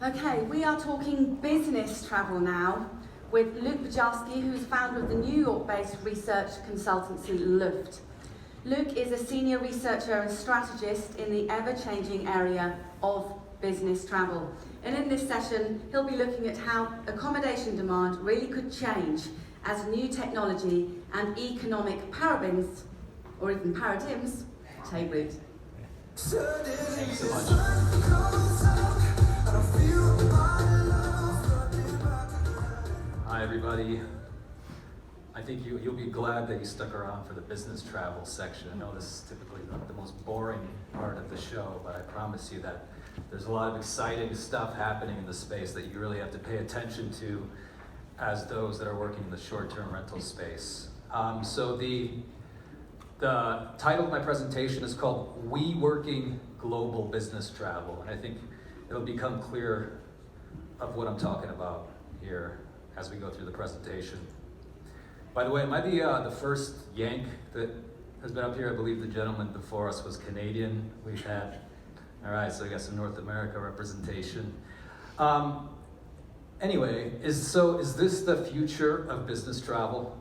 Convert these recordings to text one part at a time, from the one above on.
Okay, we are talking business travel now with Luke Bujarski, who's founder of the New York-based research consultancy Luft. Luke is a senior researcher and strategist in the ever-changing area of business travel. And in this session, he'll be looking at how accommodation demand really could change as new technology and economic paradigms, or even paradigms, take root. Thanks so much. Hi everybody. I think you'll be glad that you stuck around for the business travel section. I know this is typically the most boring part of the show, but I promise you that there's a lot of exciting stuff happening in the space that you really have to pay attention to as those that are working in the short-term rental space. So the title of my presentation is called WeWorking Global Business Travel, and I think it'll become clear of what I'm talking about here as we go through the presentation. By the way, am I the first Yank that has been up here? I believe the gentleman before us was Canadian. We've had, all right, so we got some North America representation. Anyway, is this the future of business travel?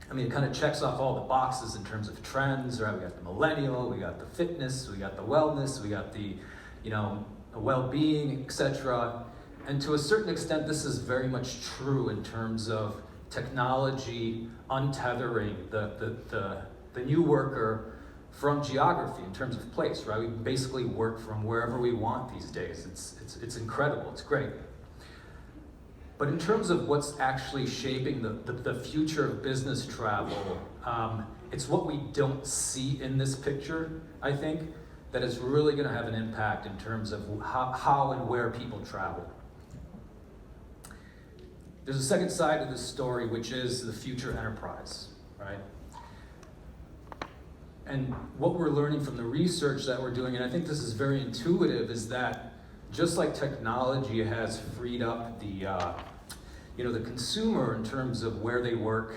I mean, it kind of checks off all the boxes in terms of trends, right? We got the millennial, we got the fitness, we got the wellness, we got the, the well-being, etc. And to a certain extent, this is very much true in terms of technology untethering the new worker from geography in terms of place, right? We basically work from wherever we want these days. It's incredible, it's great. But in terms of what's actually shaping the future of business travel, it's what we don't see in this picture, I think, that is really gonna have an impact in terms of how and where people travel. There's a second side to this story, which is the future enterprise, right? And what we're learning from the research that we're doing, and I think this is very intuitive, is that just like technology has freed up the consumer in terms of where they work,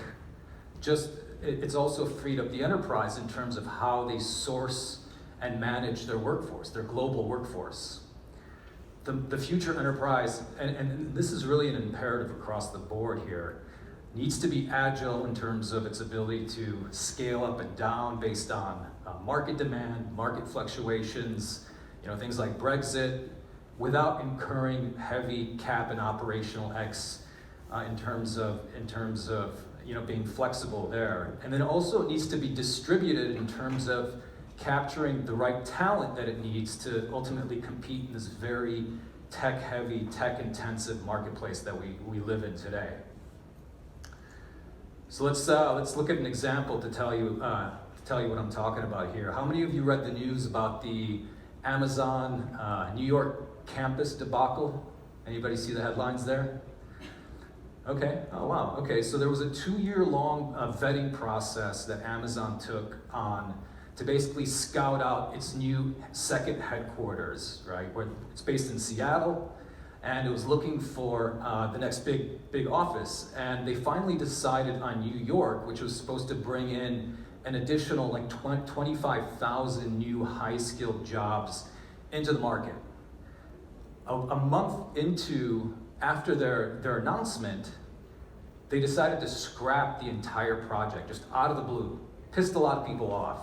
it's also freed up the enterprise in terms of how they source and manage their workforce, their global workforce. The future enterprise, and this is really an imperative across the board here, needs to be agile in terms of its ability to scale up and down based on market demand, market fluctuations, things like Brexit, without incurring heavy cap and operational X in terms of being flexible there. And then also it needs to be distributed in terms of capturing the right talent that it needs to ultimately compete in this very tech-heavy, tech-intensive marketplace that we live in today. So let's look at an example to tell you what I'm talking about here. How many of you read the news about the Amazon New York campus debacle? Anybody see the headlines there? Okay, oh wow, okay, so there was a 2-year-long vetting process that Amazon took on to basically scout out its new second headquarters, right? Where it's based in Seattle, and it was looking for the next big office. And they finally decided on New York, which was supposed to bring in an additional 25,000 new high-skilled jobs into the market. A month after their announcement, they decided to scrap the entire project, just out of the blue. Pissed a lot of people off.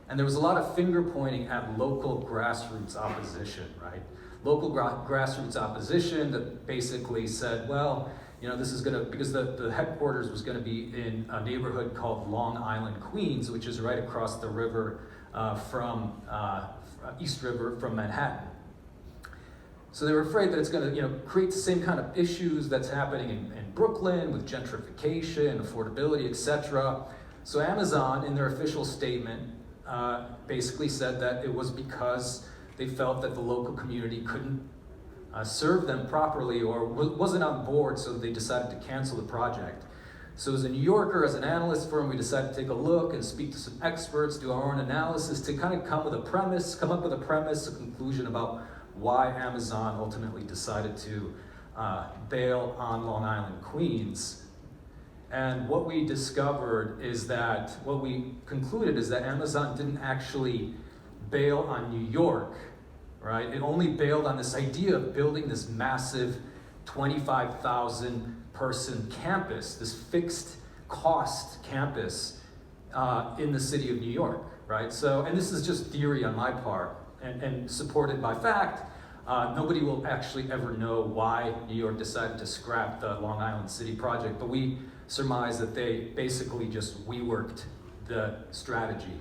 And there was a lot of finger pointing at local grassroots opposition, right? Local grassroots opposition that basically said, well, this is because the headquarters was gonna be in a neighborhood called Long Island, Queens, which is right across the river from East River from Manhattan. So they were afraid that it's gonna create the same kind of issues that's happening in Brooklyn with gentrification, affordability, etc. So Amazon, in their official statement, basically said that it was because they felt that the local community couldn't serve them properly or wasn't on board, so they decided to cancel the project. So as a New Yorker, as an analyst firm, we decided to take a look and speak to some experts, do our own analysis to kind of come up with a premise, a conclusion about why Amazon ultimately decided to bail on Long Island, Queens. And what we concluded is that Amazon didn't actually bail on New York. right? It only bailed on this idea of building this massive 25,000 person campus, this fixed cost campus in the city of New York, right? So, and this is just theory on my part and supported by fact. Nobody will actually ever know why New York decided to scrap the Long Island City project, but we surmise that they basically just WeWorked the strategy.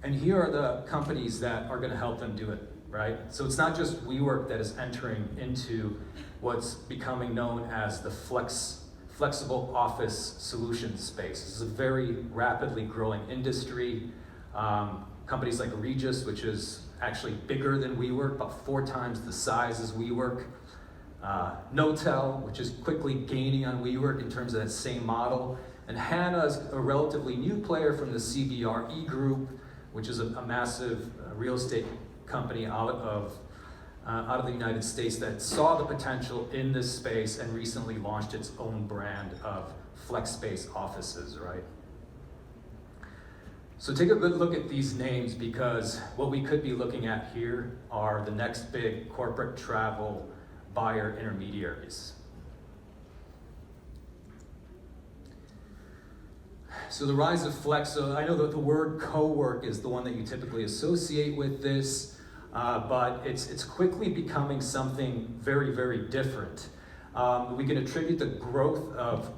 And here are the companies that are going to help them do it, right? So it's not just WeWork that is entering into what's becoming known as the flexible office solutions space. This is a very rapidly growing industry. Companies like Regis, which is actually bigger than WeWork, about 4 times the size as WeWork. Notel, which is quickly gaining on WeWork in terms of that same model. And Hana is a relatively new player from the CBRE group, which is a massive real estate company out of the United States that saw the potential in this space and recently launched its own brand of flex space offices, right? So take a good look at these names, because what we could be looking at here are the next big corporate travel buyer intermediaries. So the rise of flex, so I know that the word co-work is the one that you typically associate with this, but it's quickly becoming something very, very different. We can attribute the growth of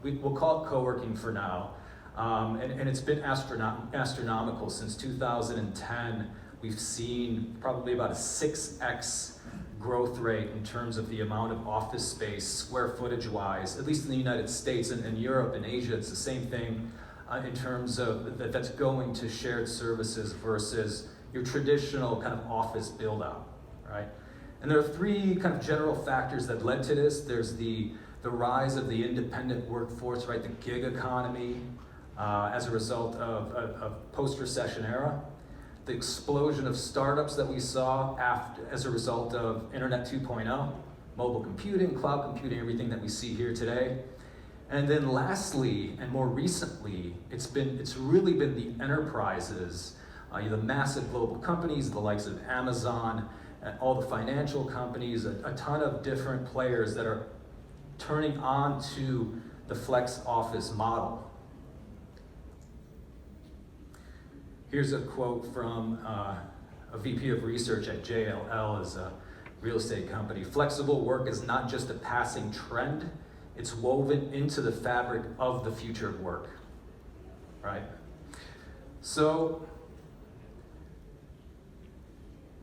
we'll call it co-working for now, and it's been astronomical since 2010. We've seen probably about a 6x growth rate in terms of the amount of office space, square footage wise, at least in the United States and in Europe and Asia, it's the same thing in terms of that's going to shared services versus your traditional kind of office build out, right? And there are 3 kind of general factors that led to this. There's the rise of the independent workforce, right? The gig economy as a result of post-recession era. The explosion of startups that we saw as a result of Internet 2.0, mobile computing, cloud computing, everything that we see here today. And then lastly, and more recently, it's really been the enterprises, the massive global companies, the likes of Amazon, all the financial companies, a ton of different players that are turning on to the flex office model. Here's a quote from a VP of research at JLL, is a real estate company. Flexible work is not just a passing trend, it's woven into the fabric of the future of work, right? So,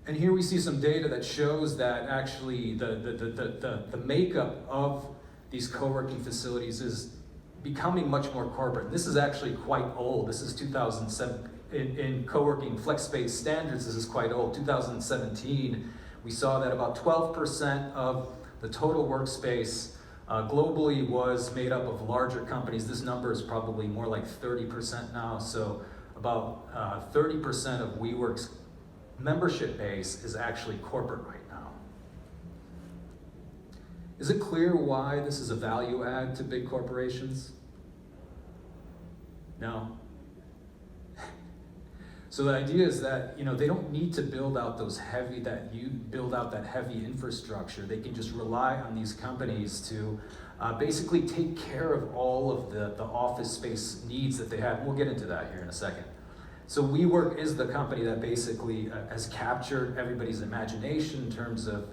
and here we see some data that shows that actually the makeup of these co-working facilities is becoming much more corporate. This is actually quite old. This is 2007. In co-working flex space standards, this is quite old. 2017, we saw that about 12% of the total workspace globally was made up of larger companies. This number is probably more like 30% now. So about 30% of WeWork's membership base is actually corporate right now. Is it clear why this is a value add to big corporations? No. So the idea is that they don't need to build out that heavy infrastructure. They can just rely on these companies to basically take care of all of the office space needs that they have. And we'll get into that here in a second. So WeWork is the company that basically has captured everybody's imagination in terms of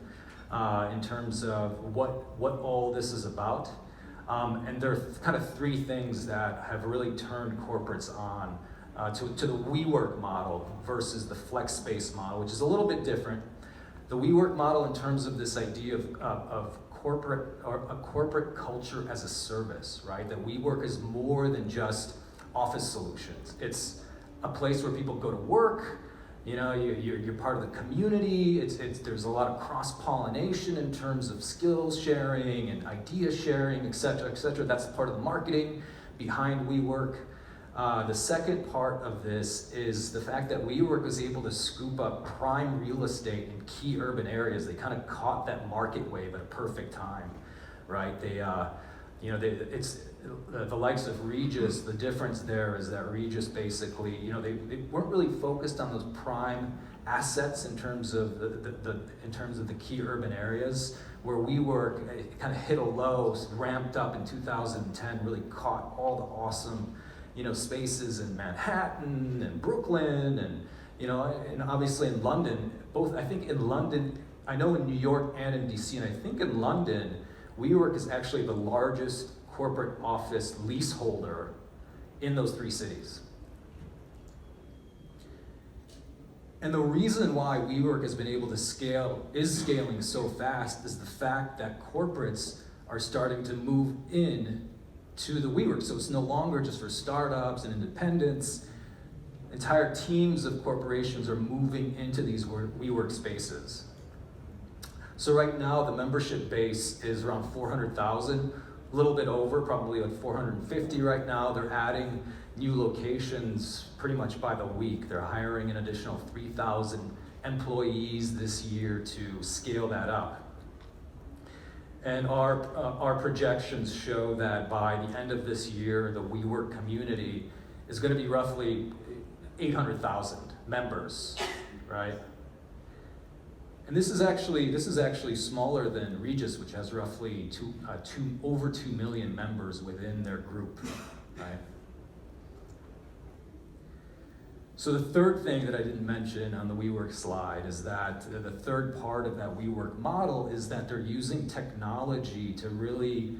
what all this is about. And there are kind of 3 things that have really turned corporates on to the WeWork model versus the flex space model, which is a little bit different. The WeWork model, in terms of this idea of corporate or a corporate culture as a service, right? That WeWork is more than just office solutions. It's a place where people go to work. You're part of the community. There's a lot of cross-pollination in terms of skills sharing and idea sharing, et cetera, et cetera. That's part of the marketing behind WeWork. The second part of this is the fact that WeWork was able to scoop up prime real estate in key urban areas. They kind of caught that market wave at a perfect time, right? It's the likes of Regis. The difference there is that Regis basically, they weren't really focused on those prime assets in terms of the key urban areas. Where WeWork kind of hit a low, ramped up in 2010, really caught all the awesome, spaces in Manhattan and Brooklyn and obviously in London. Both, I think in London, I know in New York and in DC, and I think in London, WeWork is actually the largest corporate office leaseholder in those three cities. And the reason why WeWork has been able to is scaling so fast, is the fact that corporates are starting to move in to the WeWork. So it's no longer just for startups and independents. Entire teams of corporations are moving into these WeWork spaces. So right now, the membership base is around 400,000, a little bit over, probably like 450 right now. They're adding new locations pretty much by the week. They're hiring an additional 3,000 employees this year to scale that up. And our projections show that by the end of this year, the WeWork community is going to be roughly 800,000 members, right? And this is actually smaller than Regis, which has roughly over 2 million members within their group, right? So the third thing that I didn't mention on the WeWork slide is that the third part of that WeWork model is that they're using technology to really,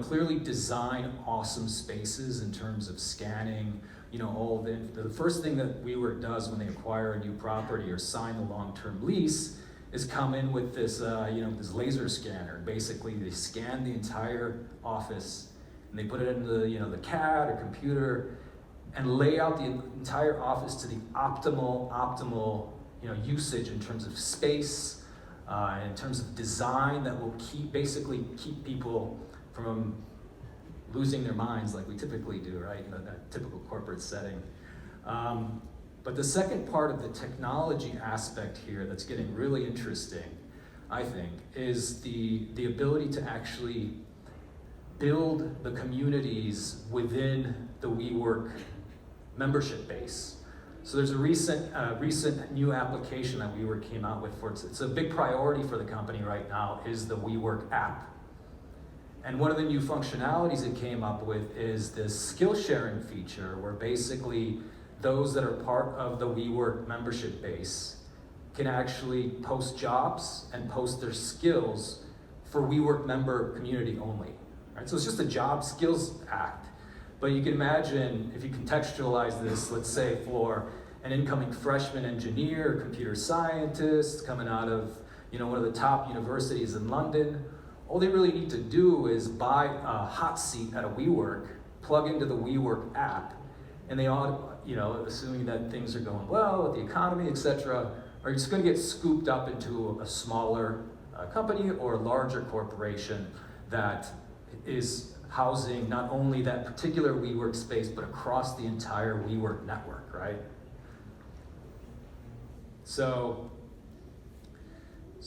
clearly design awesome spaces in terms of scanning, all the first thing that WeWork does when they acquire a new property or sign a long-term lease is come in with this, this laser scanner. Basically, they scan the entire office and they put it into the CAD or computer and lay out the entire office to the optimal usage in terms of space, in terms of design that will keep people from losing their minds like we typically do, right? That typical corporate setting. But the second part of the technology aspect here that's getting really interesting, I think, is the ability to actually build the communities within the WeWork membership base. So there's a recent new application that WeWork came out with it's a big priority for the company right now, is the WeWork app. And one of the new functionalities it came up with is this skill sharing feature, where basically those that are part of the WeWork membership base can actually post jobs and post their skills for WeWork member community only. Right? So it's just a job skills act. But you can imagine, if you contextualize this, let's say for an incoming freshman engineer, computer scientist coming out of one of the top universities in London, all they really need to do is buy a hot seat at a WeWork, plug into the WeWork app, and they all, assuming that things are going well with the economy, etc., are just going to get scooped up into a smaller company or a larger corporation that is housing not only that particular WeWork space, but across the entire WeWork network, right? So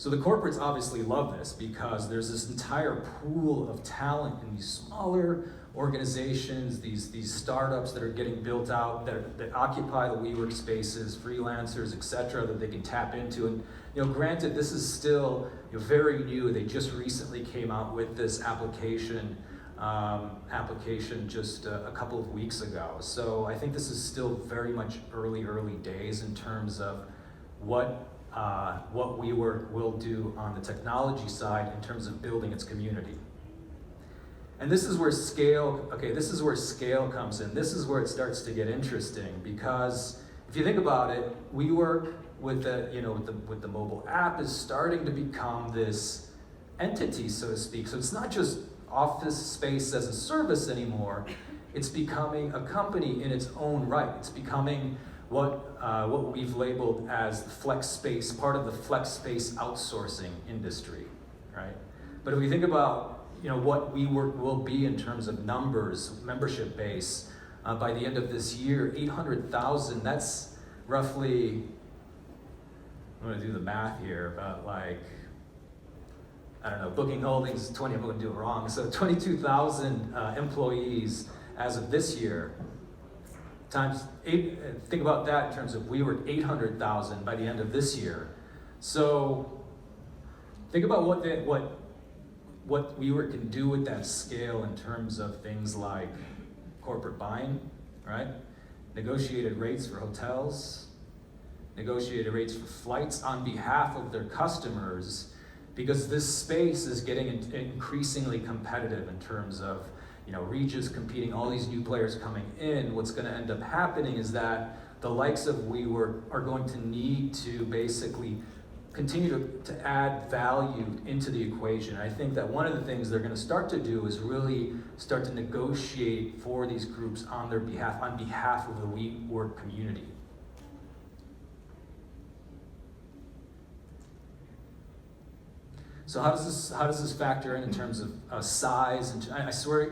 the corporates obviously love this because there's this entire pool of talent in these smaller organizations, these startups that are getting built out, that occupy the WeWork spaces, freelancers, etc., that they can tap into. And granted, this is still very new. They just recently came out with this application just a couple of weeks ago. So I think this is still very much early days in terms of what WeWork will do on the technology side in terms of building its community. And this is where scale comes in. This is where it starts to get interesting, because if you think about it, WeWork with the mobile app is starting to become this entity, so to speak. So it's not just office space as a service anymore. It's becoming a company in its own right. It's becoming what we've labeled as flex space, part of the flex space outsourcing industry, right? But if we think about what WeWork will be in terms of numbers, membership base, by the end of this year, 800,000, that's roughly, I'm gonna do the math here, about I don't know, Booking Holdings, 20, I'm going to do it wrong. So 22,000 employees as of this year, times 8, think about that in terms of WeWork, 800,000 by the end of this year. So think about what WeWork can do with that scale in terms of things like corporate buying, right? Negotiated rates for hotels, negotiated rates for flights on behalf of their customers, because this space is getting increasingly competitive in terms of, Regis competing, all these new players coming in. What's going to end up happening is that the likes of WeWork are going to need to basically continue to add value into the equation. I think that one of the things they're going to start to do is really start to negotiate for these groups on their behalf, on behalf of the WeWork community. So how does this factor in terms of size? And I swear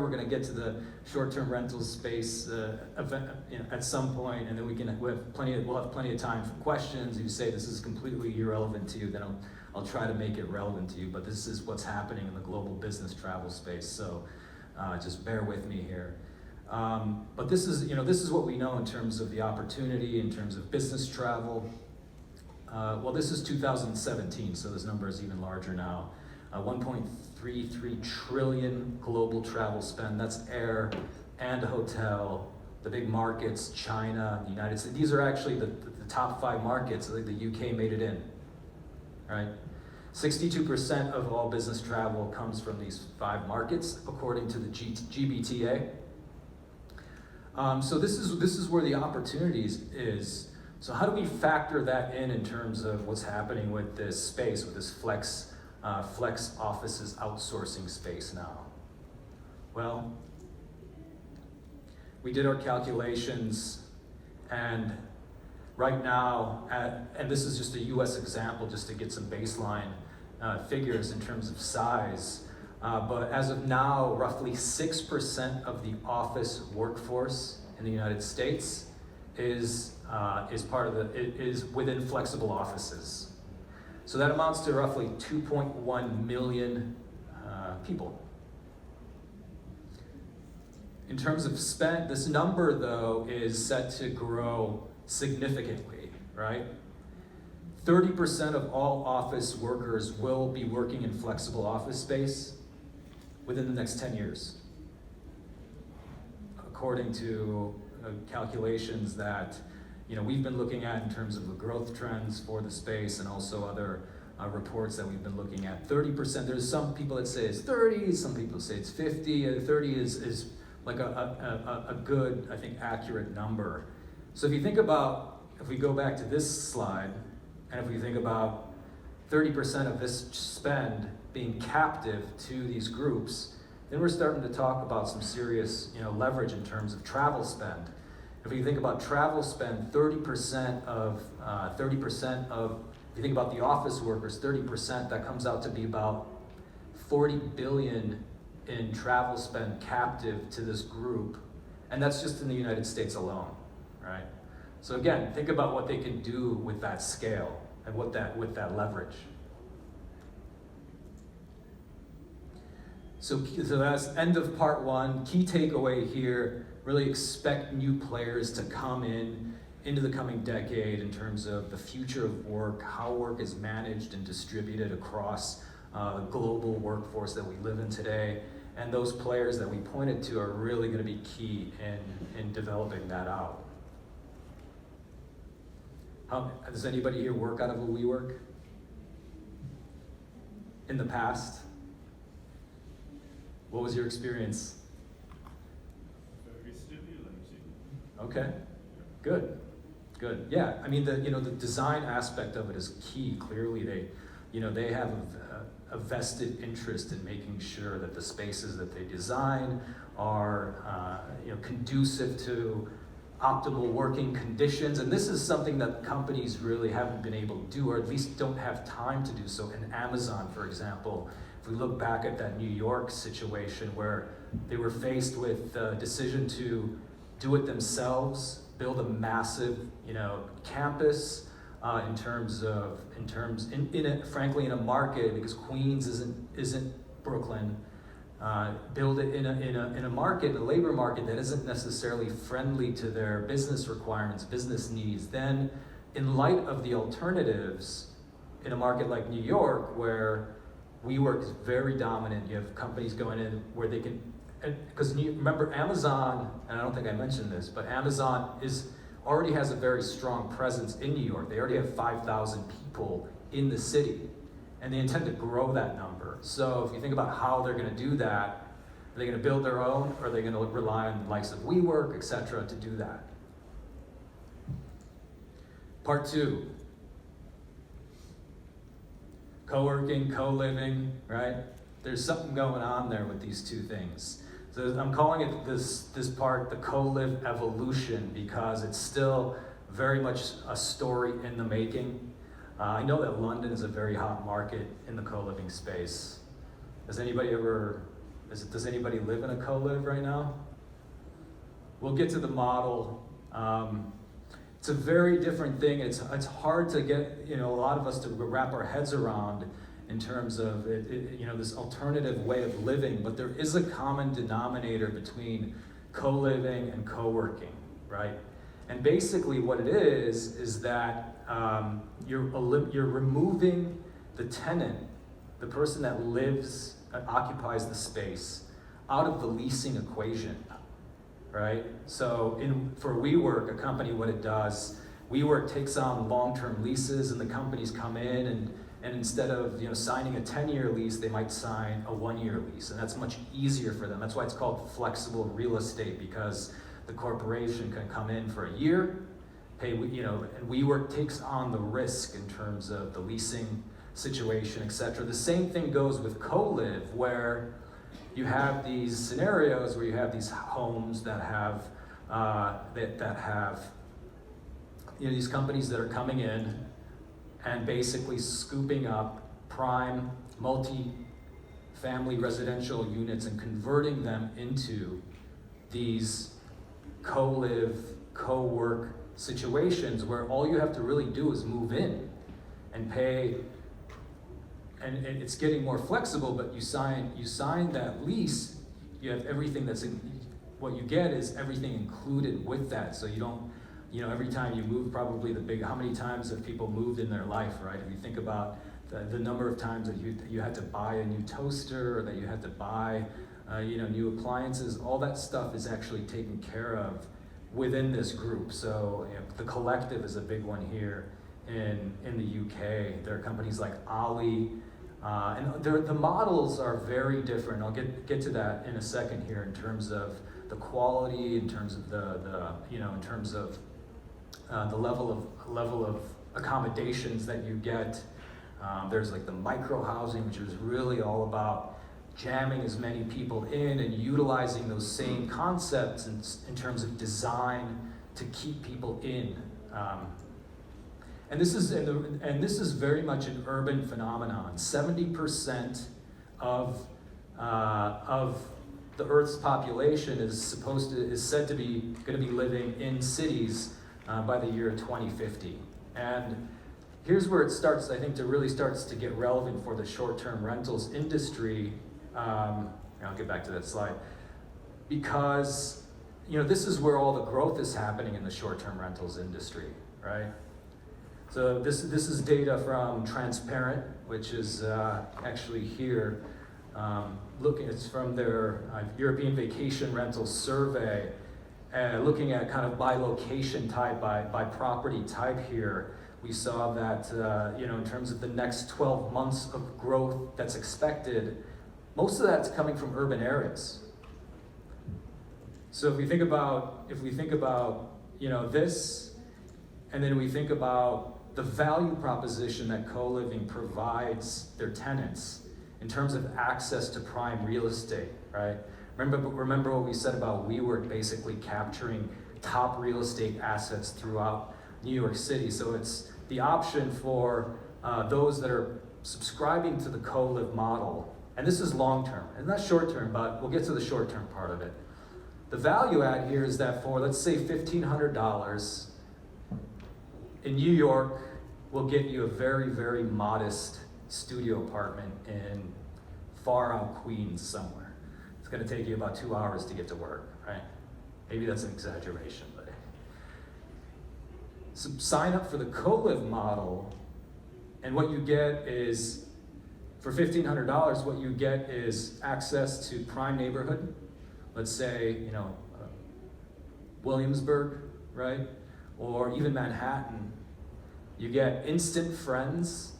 we're going to get to the short-term rental space at some point, and then we'll have plenty of time for questions. If you say this is completely irrelevant to you, then I'll try to make it relevant to you. But this is what's happening in the global business travel space. So just bear with me here. But this is what we know in terms of the opportunity in terms of business travel. Well, this is 2017, so this number is even larger now. 1.33 trillion global travel spend. That's air and hotel. The big markets, China, the United States. These are actually the top 5 markets. I think the UK made it in, right? 62% of all business travel comes from these 5 markets, according to the GBTA. So this is where the opportunities is. So how do we factor that in terms of what's happening with this space, with this flex offices outsourcing space now? Well, we did our calculations, and right now, and this is just a US example just to get some baseline figures in terms of size, but as of now, roughly 6% of the office workforce in the United States is within flexible offices. So that amounts to roughly 2.1 million people. In terms of spend, this number though is set to grow significantly, right? 30% of all office workers will be working in flexible office space within the next 10 years, according to calculations that we've been looking at in terms of the growth trends for the space, and also other reports that we've been looking at. 30%, there's some people that say it's 30, some people say it's 50, 30 is like a good, I think, accurate number. So if you think about, if we go back to this slide, and if we think about 30% of this spend being captive to these groups, then we're starting to talk about some serious leverage in terms of travel spend. If you think about travel spend, 30% of, if you think about the office workers, 30%, that comes out to be about 40 billion in travel spend captive to this group. And that's just in the United States alone, right? So again, think about what they can do with that scale and with that leverage. So that's end of part 1. Key takeaway here, really expect new players to come into the coming decade in terms of the future of work, how work is managed and distributed across the global workforce that we live in today. And those players that we pointed to are really going to be key in developing that out. Does anybody here work out of a WeWork in the past? What was your experience? Very stimulating. Okay, good. Yeah, I mean the design aspect of it is key. Clearly, they have a vested interest in making sure that the spaces that they design are conducive to optimal working conditions, and this is something that companies really haven't been able to do, or at least don't have time to do so. In Amazon, for example, if we look back at that New York situation where they were faced with the decision to do it themselves, build a massive campus, frankly, in a market, because Queens isn't Brooklyn. Build it in a market, a labor market that isn't necessarily friendly to their business requirements, business needs. Then, in light of the alternatives, in a market like New York, where WeWork is very dominant, you have companies going in where they can, because remember Amazon, and I don't think I mentioned this, but Amazon already has a very strong presence in New York. They already have 5,000 people in the city, and they intend to grow that number. So if you think about how they're going to do that, are they going to build their own, or are they going to rely on the likes of WeWork, et cetera, to do that? Part 2. Co-working, co-living, right? There's something going on there with these two things. So I'm calling it this part the co-live evolution, because it's still very much a story in the making. I know that London is a very hot market in the co-living space. Does anybody live in a co-live right now? We'll get to the model. It's a very different thing. It's hard to get a lot of us to wrap our heads around in terms of this alternative way of living. But there is a common denominator between co-living and co-working, right? And basically, what it is that you're removing the tenant, the person that occupies the space, out of the leasing equation. Right? So for WeWork, a company, what it does, WeWork takes on long-term leases, and the companies come in and instead of signing a 10-year lease, they might sign a 1-year lease, and that's much easier for them. That's why it's called flexible real estate, because the corporation can come in for a year, pay, and WeWork takes on the risk in terms of the leasing situation, etc. The same thing goes with co-live, where you have these scenarios where you have these homes that have these companies that are coming in and basically scooping up prime multi-family residential units and converting them into these co-live, co-work situations where all you have to really do is move in and pay. And it's getting more flexible, but you sign that lease, you have everything what you get is everything included with that. So you don't, every time you move, probably how many times have people moved in their life, right? If you think about the number of times that you had to buy a new toaster, or that you had to buy, new appliances, all that stuff is actually taken care of within this group. So the collective is a big one here in the UK. There are companies like Ollie, and the models are very different. I'll get to that in a second here in terms of the quality, in terms of in terms of the level of accommodations that you get. There's like the micro housing, which is really all about jamming as many people in and utilizing those same concepts in terms of design to keep people in. And this is very much an urban phenomenon. 70% of the Earth's population is said to be going to be living in cities by the year 2050. And here's where it starts, I think, really starts to get relevant for the short-term rentals industry. I'll get back to that slide, because this is where all the growth is happening in the short-term rentals industry, right? So this is data from Transparent, which is actually here. It's from their European Vacation Rental Survey, looking at kind of by location type, by property type here. We saw that in terms of the next 12 months of growth that's expected, most of that's coming from urban areas. So if we think about this, and then we think about the value proposition that co-living provides their tenants in terms of access to prime real estate, right? Remember what we said about WeWork basically capturing top real estate assets throughout New York City. So it's the option for those that are subscribing to the co-live model. And this is long-term, and not short-term, but we'll get to the short-term part of it. The value add here is that for, let's say, $1,500 in New York, will get you a very, very modest studio apartment in far out Queens somewhere. It's gonna take you about 2 hours to get to work, right? Maybe that's an exaggeration, but. So sign up for the co-live model, and what you get is, for $1,500, what you get is access to prime neighborhood. Let's say, Williamsburg, right? Or even Manhattan. You get instant friends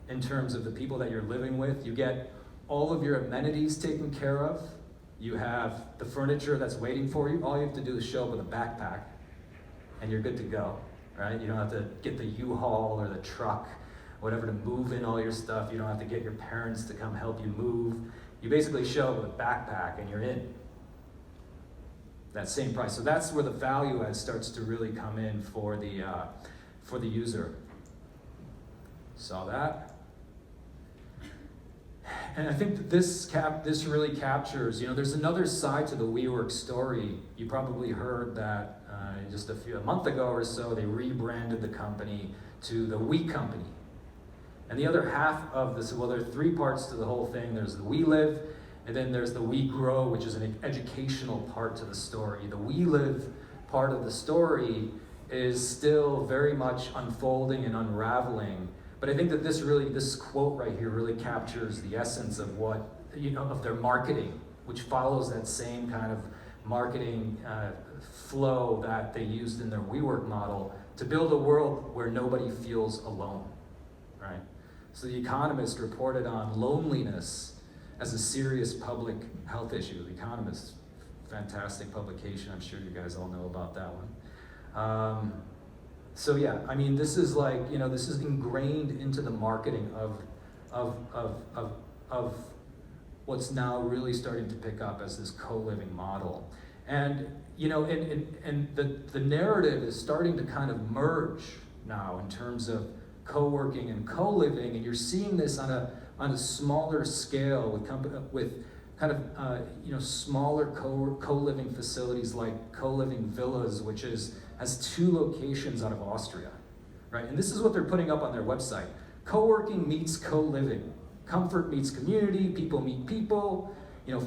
in terms of the people that you're living with. You get all of your amenities taken care of. You have the furniture that's waiting for you. All you have to do is show up with a backpack and you're good to go, right? You don't have to get the U-Haul or the truck, whatever, to move in all your stuff. You don't have to get your parents to come help you move. You basically show up with a backpack and you're in. That same price. So that's where the value add starts to really come in for the user. Saw that? And I think that this really captures, there's another side to the WeWork story. You probably heard that just a month ago or so, they rebranded the company to the We Company. And the other half of this, well, there are three parts to the whole thing. There's the We Live, and then there's the We Grow, which is an educational part to the story. The We Live part of the story is still very much unfolding and unraveling. But I think that this quote right here really captures the essence of of their marketing, which follows that same kind of marketing flow that they used in their WeWork model to build a world where nobody feels alone, right? So The Economist reported on loneliness as a serious public health issue. The Economist, fantastic publication. I'm sure you guys all know about that one. So yeah, I mean, this is this is ingrained into the marketing of what's now really starting to pick up as this co-living model. And the narrative is starting to kind of merge now in terms of co-working and co-living, and you're seeing this on a smaller scale with smaller co-living facilities like co-living villas, which has 2 locations out of Austria, right? And this is what they're putting up on their website. Co-working meets co-living. Comfort meets community, people meet people,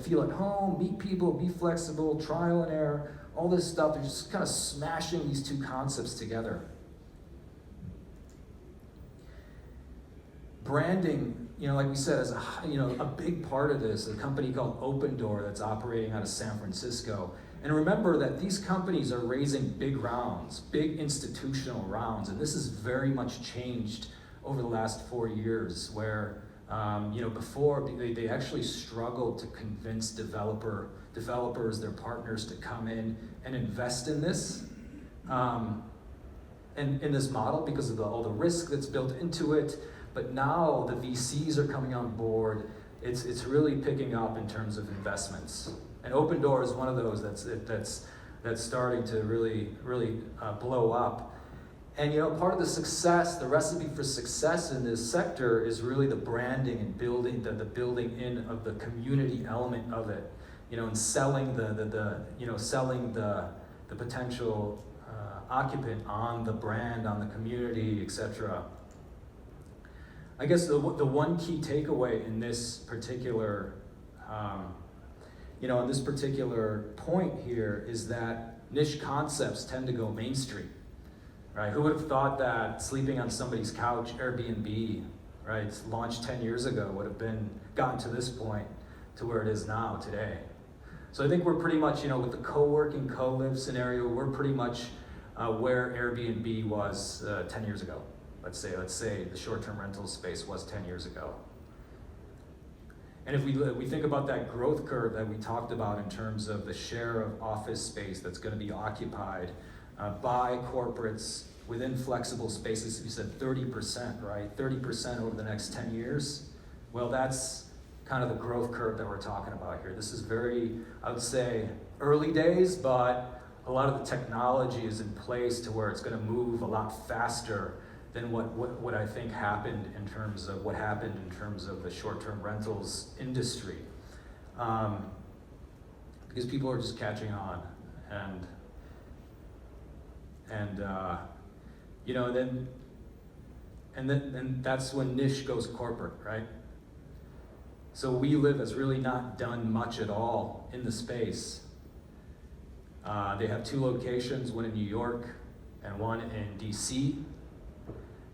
feel at home, meet people, be flexible, trial and error, all this stuff. They're just kind of smashing these 2 concepts together. Branding, like we said, is a big part of this. A company called Open Door that's operating out of San Francisco. And remember that these companies are raising big rounds, big institutional rounds, and this has very much changed over the last 4 years, where before they actually struggled to convince developers, their partners, to come in and invest in this, in this model because of all the risk that's built into it. But now the VCs are coming on board. It's really picking up in terms of investments. And Open Door is one of those that's starting to really blow up. And part of the success, the recipe for success in this sector is really the branding and building the building in of the community element of it, and selling selling the potential occupant on the brand, on the community, etc. I guess the one key takeaway in this particular on this particular point here is that niche concepts tend to go mainstream, right? Who would have thought that sleeping on somebody's couch, Airbnb, right, launched 10 years ago, would have gotten to this point to where it is now today. So I think we're pretty much, with the co-working, co-live scenario, we're pretty much where Airbnb was 10 years ago. Let's say the short-term rental space was 10 years ago. And if we think about that growth curve that we talked about in terms of the share of office space that's going to be occupied by corporates within flexible spaces, you said 30%, right? 30% over the next 10 years. Well, that's kind of the growth curve that we're talking about here. This is very, I would say, early days, but a lot of the technology is in place to where it's going to move a lot faster than what I think happened in terms of the short-term rentals industry, because people are just catching on, and then and that's when niche goes corporate, right? So WeLive has really not done much at all in the space. They have 2 locations, one in New York and one in DC.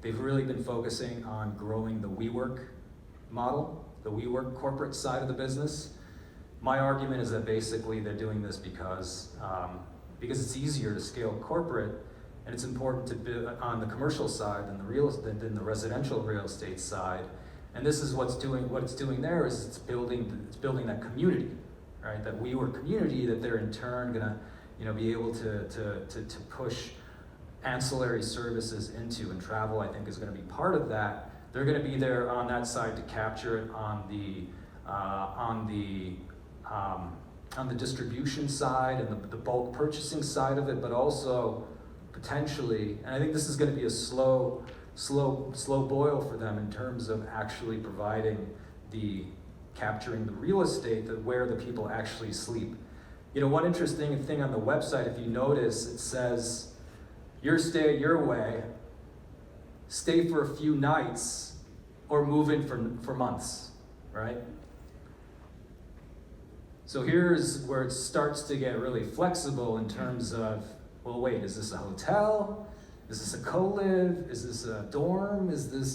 They've really been focusing on growing the WeWork model, the WeWork corporate side of the business. My argument is that basically they're doing this because it's easier to scale corporate, and it's important to build on the commercial side than the residential real estate side. And this is what it's doing there is it's building that community, right? That WeWork community that they're in turn gonna, be able to push ancillary services into, and travel I think is going to be part of that. They're going to be there on that side to capture it on the distribution side and the bulk purchasing side of it, but also potentially, and I think this is going to be a slow boil for them in terms of actually providing capturing the real estate where the people actually sleep. One interesting thing on the website, if you notice, it says, your stay at your way, stay for a few nights, or move in for months, right? So here's where it starts to get really flexible in terms of, well, wait, is this a hotel? Is this a co-live? Is this a dorm?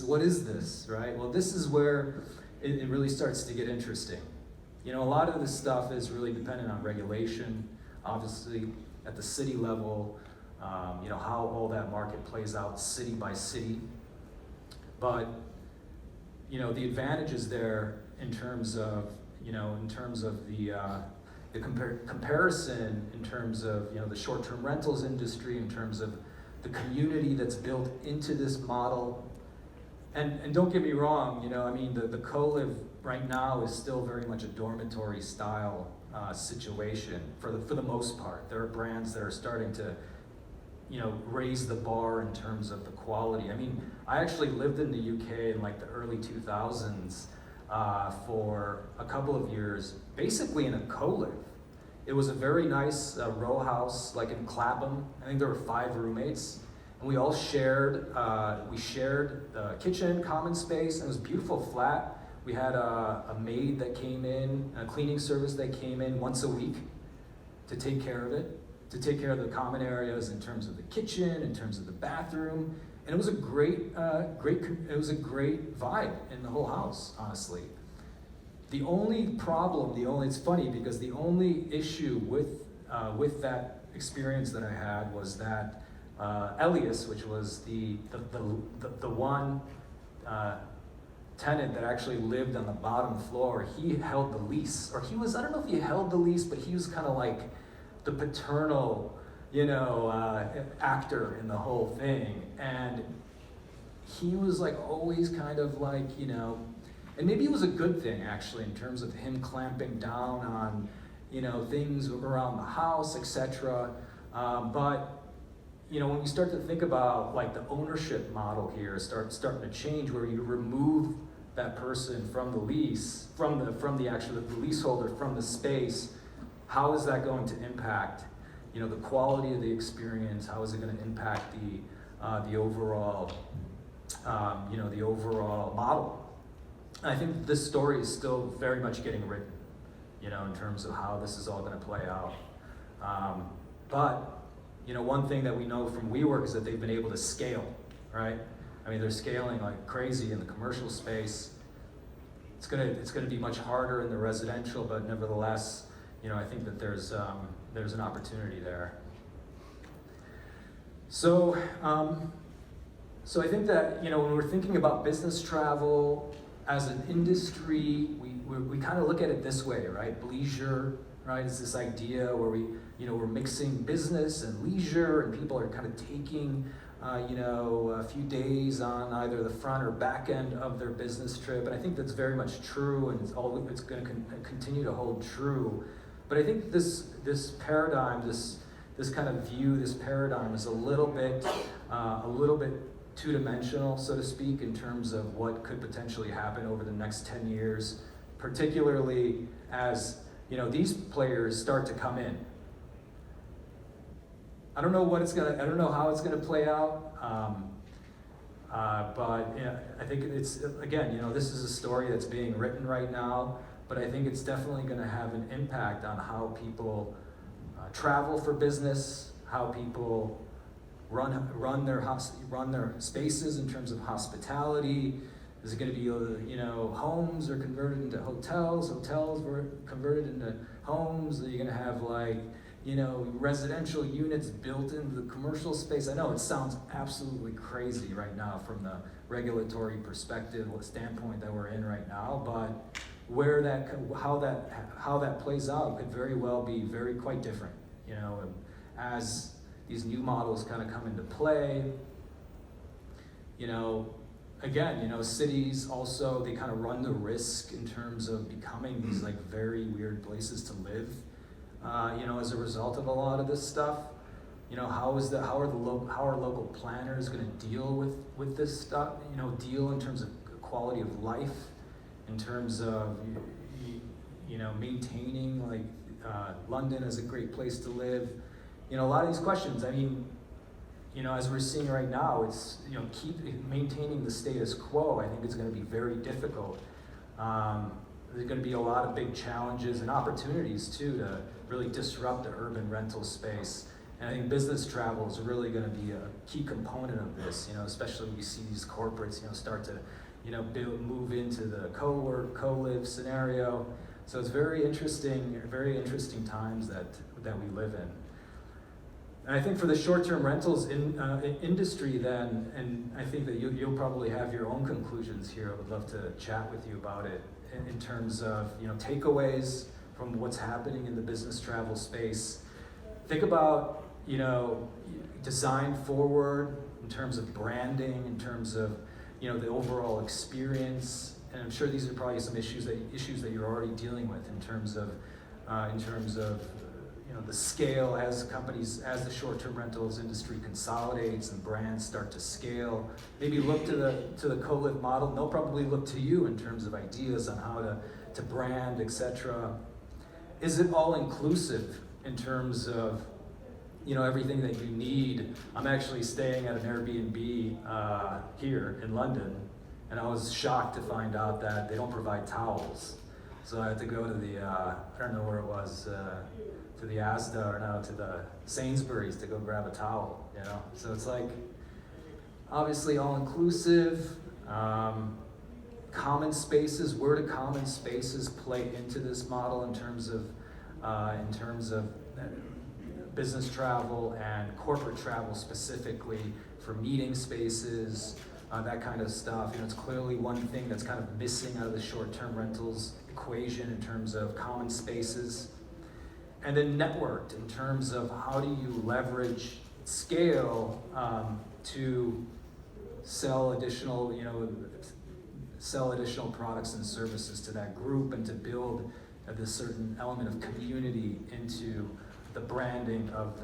What is this, right? Well, this is where it really starts to get interesting. A lot of this stuff is really dependent on regulation, obviously at the city level, how all that market plays out city by city. But, the advantages there in terms of the comparison in terms of, the short-term rentals industry, in terms of the community that's built into this model. And don't get me wrong, the co-live right now is still very much a dormitory style situation for the most part. There are brands that are starting to, raise the bar in terms of the quality. I actually lived in the UK in like the early 2000s for a couple of years, basically in a co-live. It was a very nice row house, like in Clapham. I think there were 5 roommates, and we all shared. We shared the kitchen, common space, and it was a beautiful flat. We had a maid that came in, a cleaning service that came in once a week to take care of it, to take care of the common areas in terms of the kitchen, in terms of the bathroom, and it was a great vibe in the whole house, honestly. The only problem, it's funny because the only issue with that experience that I had was that Elias, which was the one tenant that actually lived on the bottom floor, he held the lease, or he was, I don't know if he held the lease, but he was kind of like the paternal, actor in the whole thing. And he was like always kind of like, and maybe it was a good thing actually in terms of him clamping down on, things around the house, etc. But when you start to think about like the ownership model here, starting to change, where you remove that person from the lease, from the leaseholder, from the space, how is that going to impact, the quality of the experience? How is it going to impact the overall, the overall model? And I think this story is still very much getting written, in terms of how this is all going to play out. But one thing that we know from WeWork is that they've been able to scale, right? They're scaling like crazy in the commercial space. It's gonna be much harder in the residential, but nevertheless, I think that there's an opportunity there. So I think that when we're thinking about business travel as an industry, we kind of look at it this way, right? Leisure, right? It's this idea where we're mixing business and leisure, and people are kind of taking a few days on either the front or back end of their business trip, and I think that's very much true, and it's going to continue to hold true. But I think this paradigm, this kind of view, this paradigm is a little bit two-dimensional, so to speak, in terms of what could potentially happen over the next 10 years, particularly as these players start to come in. I don't know how it's gonna play out. But yeah, I think it's, again, this is a story that's being written right now, but I think it's definitely going to have an impact on how people travel for business, how people run their spaces in terms of hospitality. Is it going to be, homes are converted into hotels, hotels were converted into homes? Are you going to have residential units built into the commercial space? I know it sounds absolutely crazy right now from the regulatory perspective, standpoint that we're in right now, but how that plays out could very well be quite different, as these new models kind of come into play. Again, cities also, they kind of run the risk in terms of becoming these very weird places to live, as a result of a lot of this stuff. How are local planners going to deal with this stuff? Deal in terms of quality of life, in terms of maintaining London as a great place to live. A lot of these questions. I mean, as we're seeing right now, it's keep maintaining the status quo. I think it's going to be very difficult. There's going to be a lot of big challenges and opportunities too to really disrupt the urban rental space. And I think business travel is really going to be a key component of this. Especially when we see these corporates start to move into the co-work, co-live scenario. So it's very interesting times that we live in. And I think for the short-term rentals industry then, and I think that you'll probably have your own conclusions here. I would love to chat with you about it in terms of takeaways from what's happening in the business travel space. Think about design forward in terms of branding, in terms of the overall experience. And I'm sure these are probably some issues that you're already dealing with in terms of the scale as the short-term rentals industry consolidates and brands start to scale. Maybe look to the co-live model, and they'll probably look to you in terms of ideas on how to brand, etc. Is it all inclusive in terms of everything that you need? I'm actually staying at an Airbnb here in London, and I was shocked to find out that they don't provide towels. So I had to go to the, I don't know where it was, to the Asda or no, to the Sainsbury's to go grab a towel, So it's obviously all inclusive. Common spaces, where do common spaces play into this model in terms of business travel and corporate travel specifically for meeting spaces, that kind of stuff. It's clearly one thing that's kind of missing out of the short-term rentals equation in terms of common spaces. And then networked in terms of how do you leverage scale to sell additional products and services to that group and to build this certain element of community into the branding of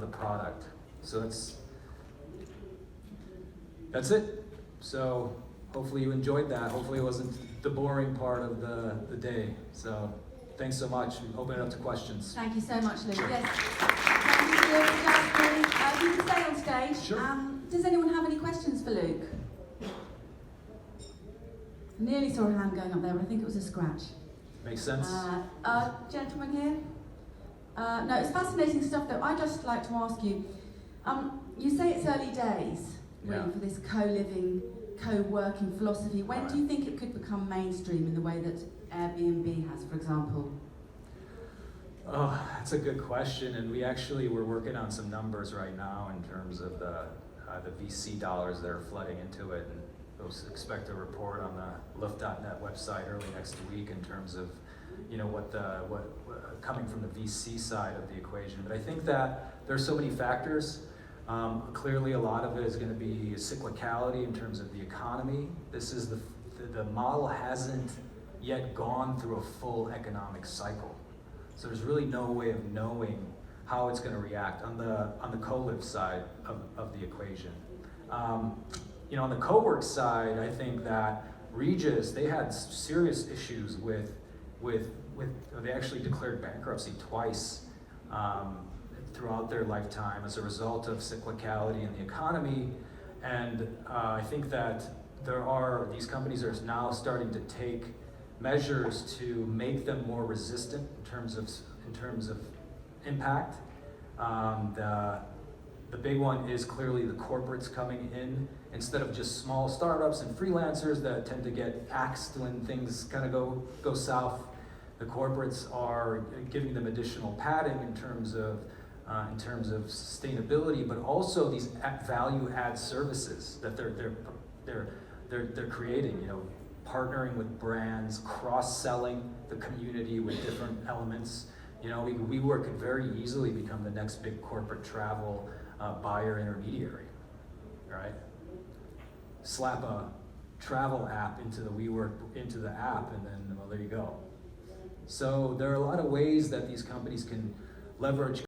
the product. So that's it. So hopefully you enjoyed that. Hopefully it wasn't the boring part of the day. So thanks so much. Open it up to questions. Thank you so much, Luke. Yes. Thank you, Bujarski. You can stay on stage. Sure. Does anyone have any questions for Luke? Nearly saw a hand going up there, but I think it was a scratch. Makes sense. Gentleman here. No, it's fascinating stuff though. I'd just like to ask you, you say it's early days really, for this co-living, co-working philosophy. When do you think it could become mainstream in the way that Airbnb has, for example? Oh, that's a good question, and we're working on some numbers right now in terms of the VC dollars that are flooding into it, and we'll expect a report on the Luft.net website early next week in terms of what coming from the VC side of the equation. But I think that there's so many factors. Clearly, a lot of it is going to be cyclicality in terms of the economy. This is the model hasn't yet gone through a full economic cycle, so there's really no way of knowing how it's going to react on the co-live side of the equation. On the co-work side, I think that Regis, they had serious issues with they actually declared bankruptcy twice throughout their lifetime as a result of cyclicality in the economy. And I think that these companies are now starting to take measures to make them more resistant in terms of impact. The big one is clearly the corporates coming in instead of just small startups and freelancers that tend to get axed when things kind of go south. The corporates are giving them additional padding in terms of sustainability, but also these value add services that they're creating. You know, partnering with brands, cross-selling the community with different elements. You know, WeWork could very easily become the next big corporate travel buyer intermediary, right? Slap a travel app into the app, and then, well, there you go. So there are a lot of ways that these companies can leverage